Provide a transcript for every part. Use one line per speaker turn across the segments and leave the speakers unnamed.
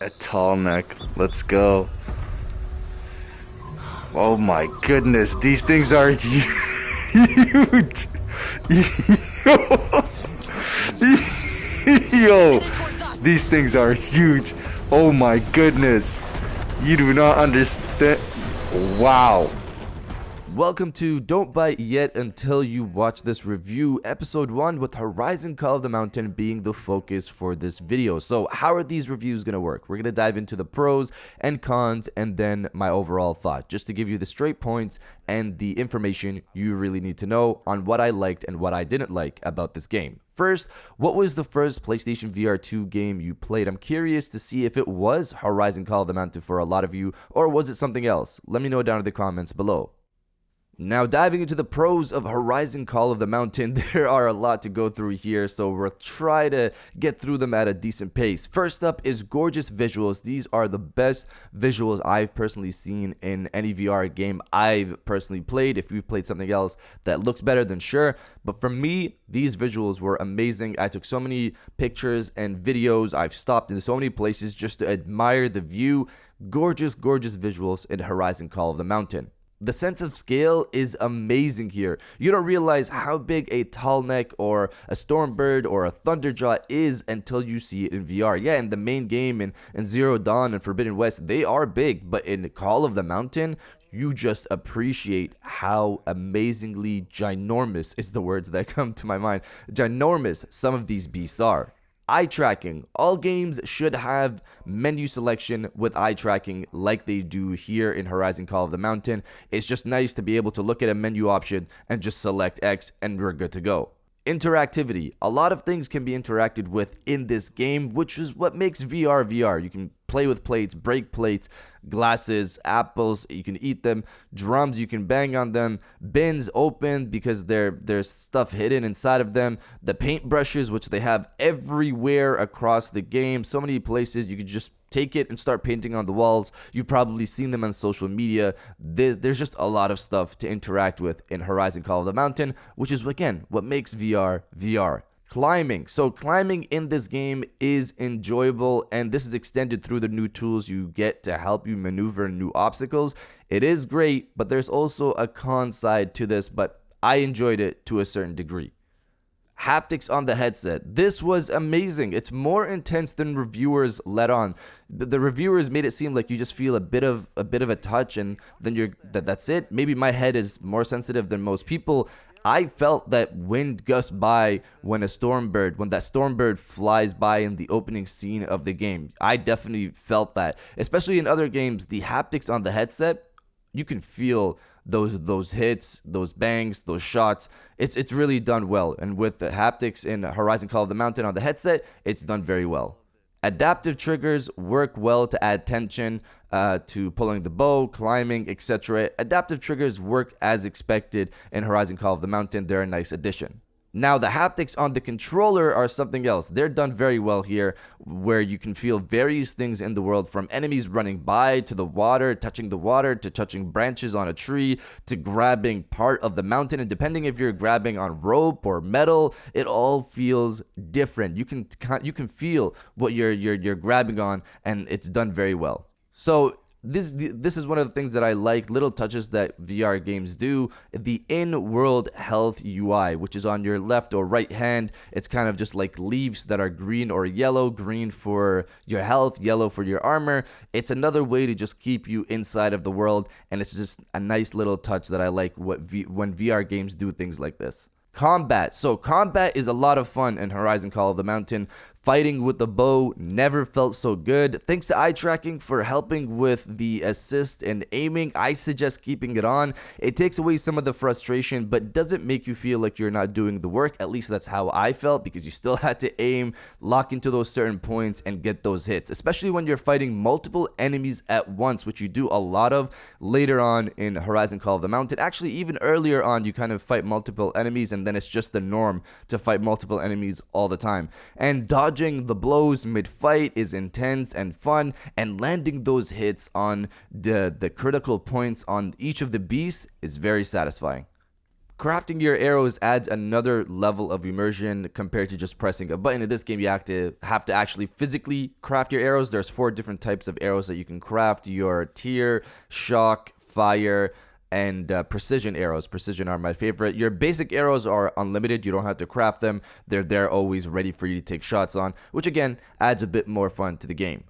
A tall neck. Let's go. Oh my goodness, these things are huge. Yo, these things are huge. Oh my goodness. You do not understand. Wow.
Welcome to Don't Bite Yet Until You Watch This Review, Episode 1, with Horizon Call of the Mountain being the focus for this video. So how are these reviews going to work? We're going to dive into the pros and cons and then my overall thought, just to give you the straight points and the information you really need to know on what I liked and what I didn't like about this game. First, what was the first PlayStation VR2 game you played? I'm curious to see if it was Horizon Call of the Mountain for a lot of you, or was it something else? Let me know down in the comments below. Now, diving into the pros of Horizon Call of the Mountain, there are a lot to go through here, so we'll try to get through them at a decent pace. First up is gorgeous visuals. These are the best visuals I've personally seen in any VR game I've personally played. If you've played something else that looks better, then sure. But for me, these visuals were amazing. I took so many pictures and videos. I've stopped in so many places just to admire the view. Gorgeous, gorgeous visuals in Horizon Call of the Mountain. The sense of scale is amazing here. You don't realize how big a tall neck or a Stormbird or a Thunderjaw is until you see it in VR. Yeah, in the main game in Zero Dawn and Forbidden West, they are big, but in Call of the Mountain, you just appreciate how amazingly ginormous is the words that come to my mind. Ginormous some of these beasts are. Eye tracking. All games should have menu selection with eye tracking like they do here in Horizon Call of the Mountain. It's just nice to be able to look at a menu option and just select X and we're good to go. Interactivity. A lot of things can be interacted with in this game, which is what makes VR VR. You can play with plates, break plates, glasses, apples, you can eat them, drums, you can bang on them, bins open because there's stuff hidden inside of them, the paintbrushes, which they have everywhere across the game, so many places you could just take it and start painting on the walls. You've probably seen them on social media. There's just a lot of stuff to interact with in Horizon Call of the Mountain, which is, again, what makes VR VR. Climbing. So climbing in this game is enjoyable, and this is extended through the new tools you get to help you maneuver new obstacles. It is great, but there's also a con side to this, but I enjoyed it to a certain degree. Haptics on the headset. This was amazing. It's more intense than reviewers let on. The reviewers made it seem like you just feel a bit of a touch and then that's it. Maybe my head is more sensitive than most people. I felt that wind gust by when that Stormbird flies by in the opening scene of the game. I definitely felt that. Especially in other games, the haptics on the headset, you can feel those hits, those bangs, those shots. It's really done well. And with the haptics in Horizon Call of the Mountain on the headset, it's done very well. Adaptive triggers work well to add tension to pulling the bow, climbing, etc. Adaptive triggers work as expected in Horizon Call of the Mountain. They're a nice addition. Now, the haptics on the controller are something else. They're done very well here, where you can feel various things in the world, from enemies running by to the water, to touching branches on a tree, to grabbing part of the mountain. And depending if you're grabbing on rope or metal, it all feels different. You can feel what you're grabbing on, and it's done very well. So this is one of the things that I like, little touches that VR games do. The in-world health UI, which is on your left or right hand, it's kind of just like leaves that are green or yellow. Green for your health, yellow for your armor. It's another way to just keep you inside of the world, and it's just a nice little touch that I like when VR games do things like this. Combat. So combat is a lot of fun in Horizon Call of the Mountain. Fighting with the bow never felt so good. Thanks to eye tracking for helping with the assist and aiming, I suggest keeping it on. It takes away some of the frustration, but doesn't make you feel like you're not doing the work. At least that's how I felt, because you still had to aim, lock into those certain points, and get those hits, especially when you're fighting multiple enemies at once, which you do a lot of later on in Horizon Call of the Mountain. Actually, even earlier on, you kind of fight multiple enemies, and then it's just the norm to fight multiple enemies all the time. And dodging the blows mid-fight is intense and fun, and landing those hits on the critical points on each of the beasts is very satisfying. Crafting your arrows adds another level of immersion compared to just pressing a button. In this game, you have to actually physically craft your arrows. There's 4 different types of arrows that you can craft: your tier, shock, fire, and precision arrows. Precision are my favorite. Your basic arrows are unlimited. You don't have to craft them. They're there always ready for you to take shots on, which again adds a bit more fun to the game.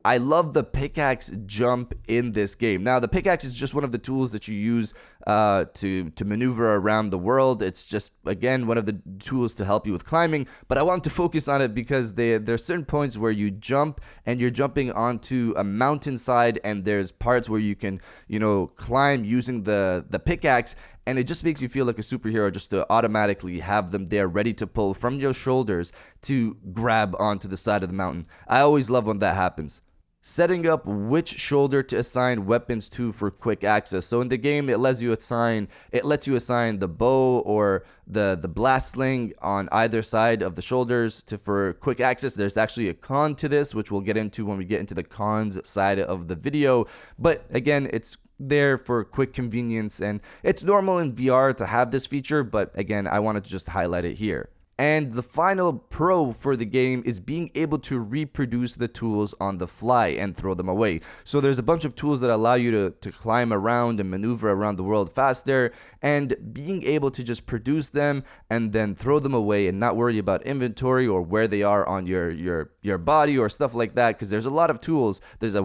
I love the pickaxe jump in this game. Now, the pickaxe is just one of the tools that you use to maneuver around the world. It's just, again, one of the tools to help you with climbing. But I want to focus on it because there are certain points where you jump and you're jumping onto a mountainside, and there's parts where you can, climb using the pickaxe. And it just makes you feel like a superhero just to automatically have them there ready to pull from your shoulders to grab onto the side of the mountain. I always love when that happens. Setting up which shoulder to assign weapons to for quick access. So in the game, it lets you assign the bow or the blast sling on either side of the shoulders for quick access. There's actually a con to this, which we'll get into when we get into the cons side of the video. But again, it's there for quick convenience, and it's normal in VR to have this feature, but again, I wanted to just highlight it here. And the final pro for the game is being able to reproduce the tools on the fly and throw them away. So there's a bunch of tools that allow you to climb around and maneuver around the world faster, and being able to just produce them and then throw them away and not worry about inventory or where they are on your body or stuff like that, because there's a lot of tools. There's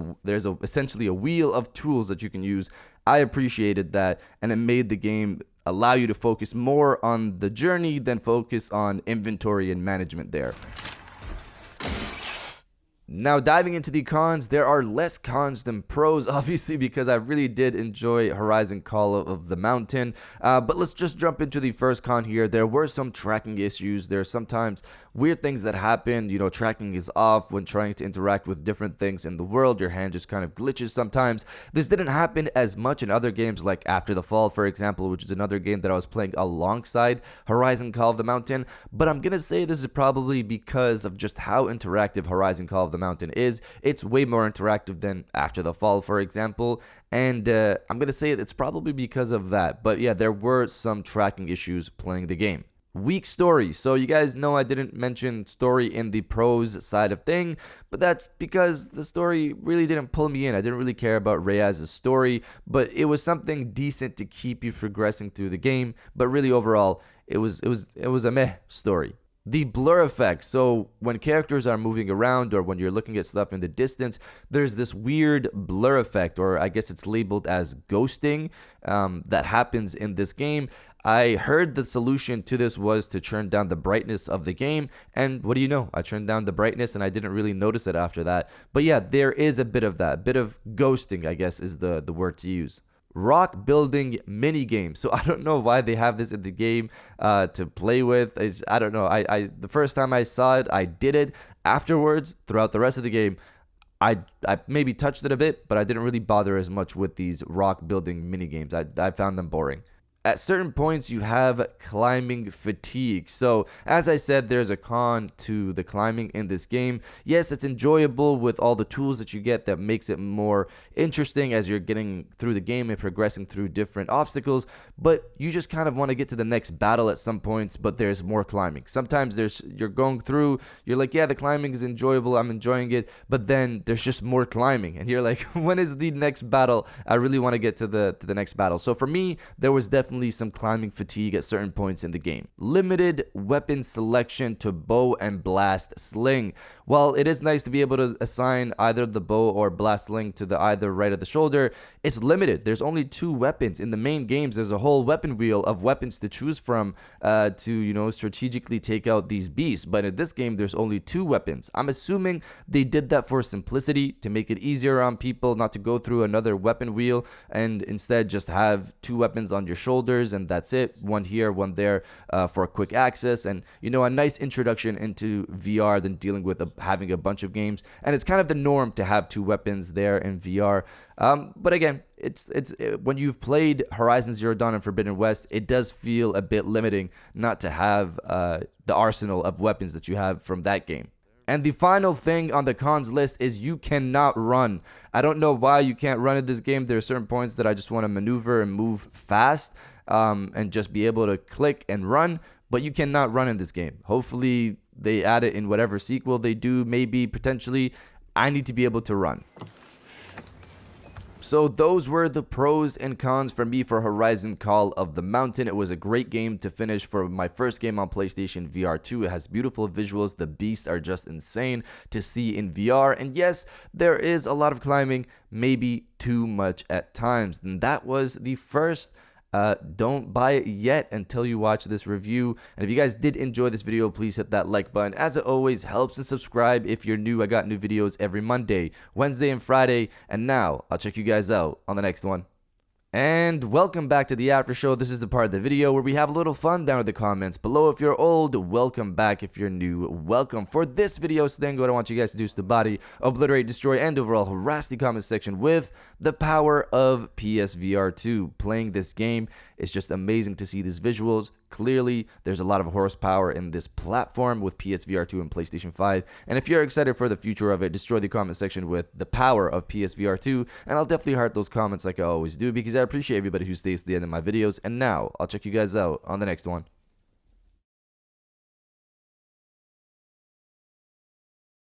essentially a wheel of tools that you can use. I appreciated that, and it made the game allow you to focus more on the journey than focus on inventory and management there. Now, diving into the cons, there are less cons than pros, obviously, because I really did enjoy Horizon Call of the Mountain. But let's just jump into the first con here. There were some tracking issues. There's sometimes weird things that happen. Tracking is off when trying to interact with different things in the world. Your hand just kind of glitches sometimes. This didn't happen as much in other games like After the Fall, for example, which is another game that I was playing alongside Horizon Call of the Mountain. But I'm going to say this is probably because of just how interactive Horizon Call of the Mountain is. It's way more interactive than After the Fall, for example, and I'm gonna say it's probably because of that. But yeah, there were some tracking issues playing the game. Weak story. So you guys know I didn't mention story in the pros side of thing, but that's because the story really didn't pull me in. I didn't really care about Reyes' story, but it was something decent to keep you progressing through the game. But really overall, it was a meh story. The blur effect. So when characters are moving around or when you're looking at stuff in the distance, there's this weird blur effect, or I guess it's labeled as ghosting, that happens in this game. I heard the solution to this was to turn down the brightness of the game, and what do you know? I turned down the brightness and I didn't really notice it after that. But yeah, there is a bit of that. Bit of ghosting, I guess, is the word to use. Rock building mini game. So I don't know why they have this in the game to play with. I don't know. I the first time I saw it, I did it. Afterwards, throughout the rest of the game, I maybe touched it a bit, but I didn't really bother as much with these rock building mini games. I found them boring. At certain points, you have climbing fatigue. So, as I said, there's a con to the climbing in this game. Yes, it's enjoyable with all the tools that you get that makes it more interesting as you're getting through the game and progressing through different obstacles, but you just kind of want to get to the next battle at some points, but there's more climbing. Sometimes you're going through, you're like, yeah, the climbing is enjoyable, I'm enjoying it, but then there's just more climbing, and you're like, when is the next battle? I really want to get to the next battle. So for me, there was definitely some climbing fatigue at certain points in the game. Limited weapon selection to bow and blast sling. While it is nice to be able to assign either the bow or blast sling to the either right of the shoulder, it's limited. There's only 2 weapons. In the main games, there's a whole weapon wheel of weapons to choose from to strategically take out these beasts. But in this game, there's only 2 weapons. I'm assuming they did that for simplicity, to make it easier on people not to go through another weapon wheel and instead just have 2 weapons on your shoulders, and that's it. One here, one there for quick access, and a nice introduction into VR than dealing with having a bunch of games. And it's kind of the norm to have 2 weapons there in VR. But again, it's when you've played Horizon Zero Dawn and Forbidden West, it does feel a bit limiting not to have the arsenal of weapons that you have from that game. And the final thing on the cons list is you cannot run. I don't know why you can't run in this game. There are certain points that I just want to maneuver and move fast. and just be able to click and run, but you cannot run in this game. Hopefully they add it in whatever sequel they do, maybe, potentially. I need to be able to run. So those were the pros and cons for me for Horizon Call of the Mountain. It was a great game to finish for my first game on PlayStation VR 2. It has beautiful visuals. The beasts are just insane to see in VR. And yes, there is a lot of climbing, maybe too much at times. And that was the first don't buy it yet until you watch this review. And if you guys did enjoy this video, please hit that like button. As it always helps, and subscribe if you're new. I got new videos every Monday, Wednesday, and Friday. And now I'll check you guys out on the next one. And welcome back to the after show. This is the part of the video where we have a little fun down in the comments below. If you're old, welcome back. If you're new, welcome. For this video, Stengo, what I want you guys to do is to body, obliterate, destroy, and overall harass the comment section with the power of PSVR2. Playing this game is just amazing to see these visuals. Clearly, there's a lot of horsepower in this platform with PSVR2 and PlayStation 5. And if you're excited for the future of it, destroy the comment section with the power of PSVR2. And I'll definitely heart those comments like I always do, because I appreciate everybody who stays to the end of my videos. And now, I'll check you guys out on the next one.